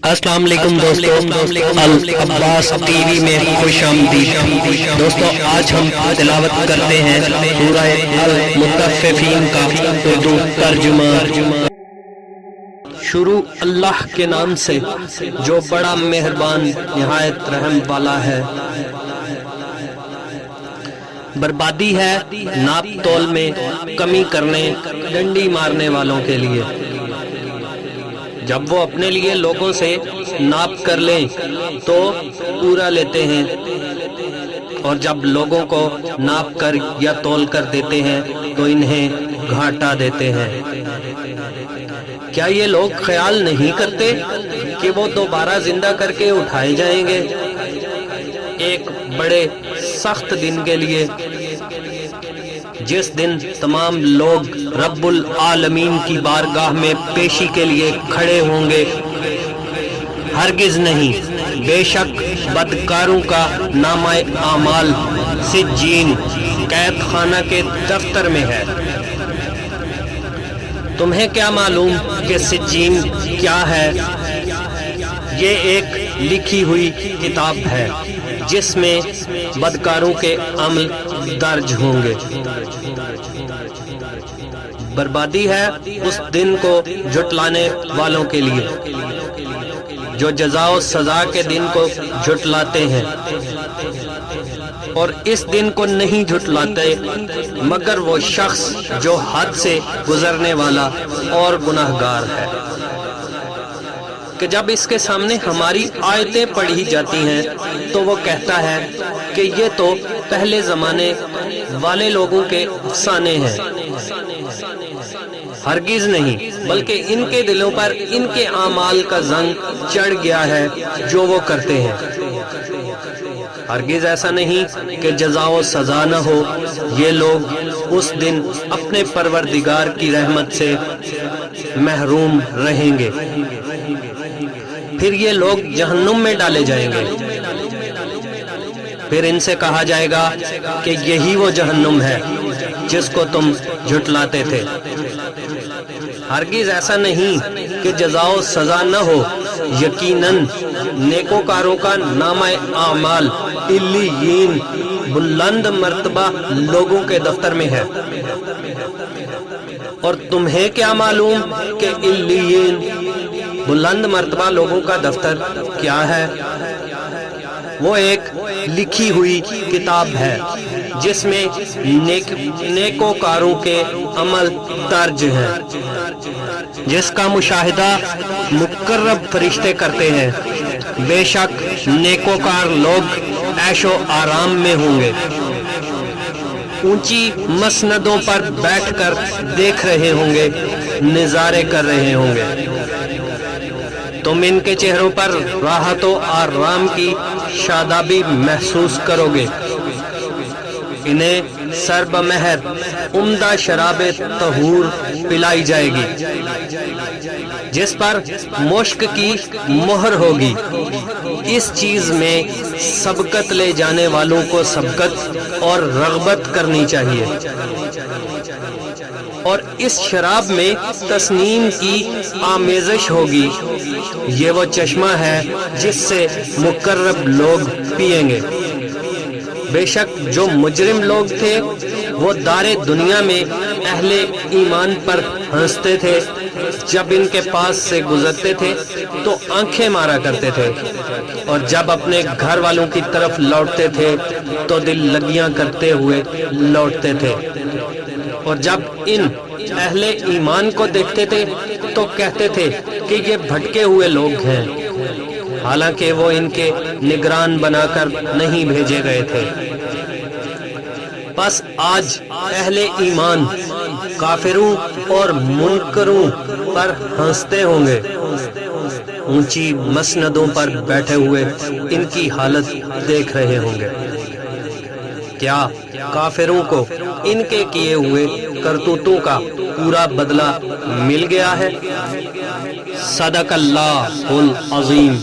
السلام علیکم دوستو، العباس ٹی وی میں خوش آمدید۔ دوستو آج ہم تلاوت کرتے ہیں سورہ المطففین کا اردو ترجمہ۔ شروع اللہ کے نام سے جو بڑا مہربان نہایت رحم والا ہے۔ بربادی ہے ناپ تول میں کمی کرنے ڈنڈی مارنے والوں کے لیے۔ جب وہ اپنے لیے لوگوں سے ناپ کر لیں تو پورا لیتے ہیں، اور جب لوگوں کو ناپ کر یا تول کر دیتے ہیں تو انہیں گھاٹا دیتے ہیں۔ کیا یہ لوگ خیال نہیں کرتے کہ وہ دوبارہ زندہ کر کے اٹھائے جائیں گے ایک بڑے سخت دن کے لیے، جس دن تمام لوگ رب العالمین کی بارگاہ میں پیشی کے لیے کھڑے ہوں گے؟ ہرگز نہیں، بے شک بدکاروں کا نامہ اعمال سجین قید خانہ کے دفتر میں ہے۔ تمہیں کیا معلوم کہ سجین کیا ہے؟ یہ ایک لکھی ہوئی کتاب ہے جس میں بدکاروں کے عمل درج ہوں گے۔ بربادی ہے اس دن کو جھٹلانے والوں کے لیے جو جزا و سزا کے دن کو جھٹلاتے ہیں، اور اس دن کو نہیں جھٹلاتے مگر وہ شخص جو حد سے گزرنے والا اور گناہگار ہے، کہ جب اس کے سامنے ہماری آیتیں پڑھی جاتی ہیں تو وہ کہتا ہے کہ یہ تو پہلے زمانے والے لوگوں کے افسانے ہیں۔ ہرگز نہیں، بلکہ ان کے دلوں پر ان کے اعمال کا زنگ چڑھ گیا ہے جو وہ کرتے ہیں۔ ہرگز ایسا نہیں کہ جزا و سزا نہ ہو، یہ لوگ اس دن اپنے پروردگار کی رحمت سے محروم رہیں گے۔ پھر یہ لوگ جہنم میں ڈالے جائیں گے۔ پھر ان سے کہا جائے گا کہ یہی وہ جہنم ہے جس کو تم جھٹلاتے تھے۔ ہرگز ایسا نہیں کہ جزا و سزا نہ ہو، یقیناً نیکوکاروں کا نامہ اعمال علیین بلند مرتبہ لوگوں کے دفتر میں ہے۔ اور تمہیں کیا معلوم کہ علیین بلند مرتبہ لوگوں کا دفتر کیا ہے؟ وہ ایک لکھی ہوئی کتاب ہے جس میں نیکوکاروں کے عمل درج ہیں، جس کا مشاہدہ مقرب فرشتے کرتے ہیں۔ بے شک نیکوکار لوگ عیش و آرام میں ہوں گے، اونچی مسندوں پر بیٹھ کر دیکھ رہے ہوں گے، نظارے کر رہے ہوں گے۔ تم ان کے چہروں پر راحت و آرام کی شادابی محسوس کرو گے۔ انہیں سرب مہر عمدہ شراب طہور پلائی جائے گی جس پر مشک کی مہر ہوگی۔ اس چیز میں سبقت لے جانے والوں کو سبقت اور رغبت کرنی چاہیے، اور اس شراب میں تسنیم کی آمیزش ہوگی۔ یہ وہ چشمہ ہے جس سے مقرب لوگ پیئیں گے۔ بے شک جو مجرم لوگ تھے وہ دار دنیا میں اہل ایمان پر ہنستے تھے، جب ان کے پاس سے گزرتے تھے تو آنکھیں مارا کرتے تھے، اور جب اپنے گھر والوں کی طرف لوٹتے تھے تو دل لگیاں کرتے ہوئے لوٹتے تھے، اور جب ان اہل ایمان کو دیکھتے تھے تو کہتے تھے کہ یہ بھٹکے ہوئے لوگ ہیں، حالانکہ وہ ان کے نگران بنا کر نہیں بھیجے گئے تھے۔ بس آج اہل ایمان کافروں اور منکروں پر ہنستے ہوں گے، اونچی مسندوں پر بیٹھے ہوئے ان کی حالت دیکھ رہے ہوں گے۔ کیا کافروں کو ان کے کیے ہوئے کرتوتوں کا پورا بدلہ مل گیا ہے؟ صدق اللہ العظیم۔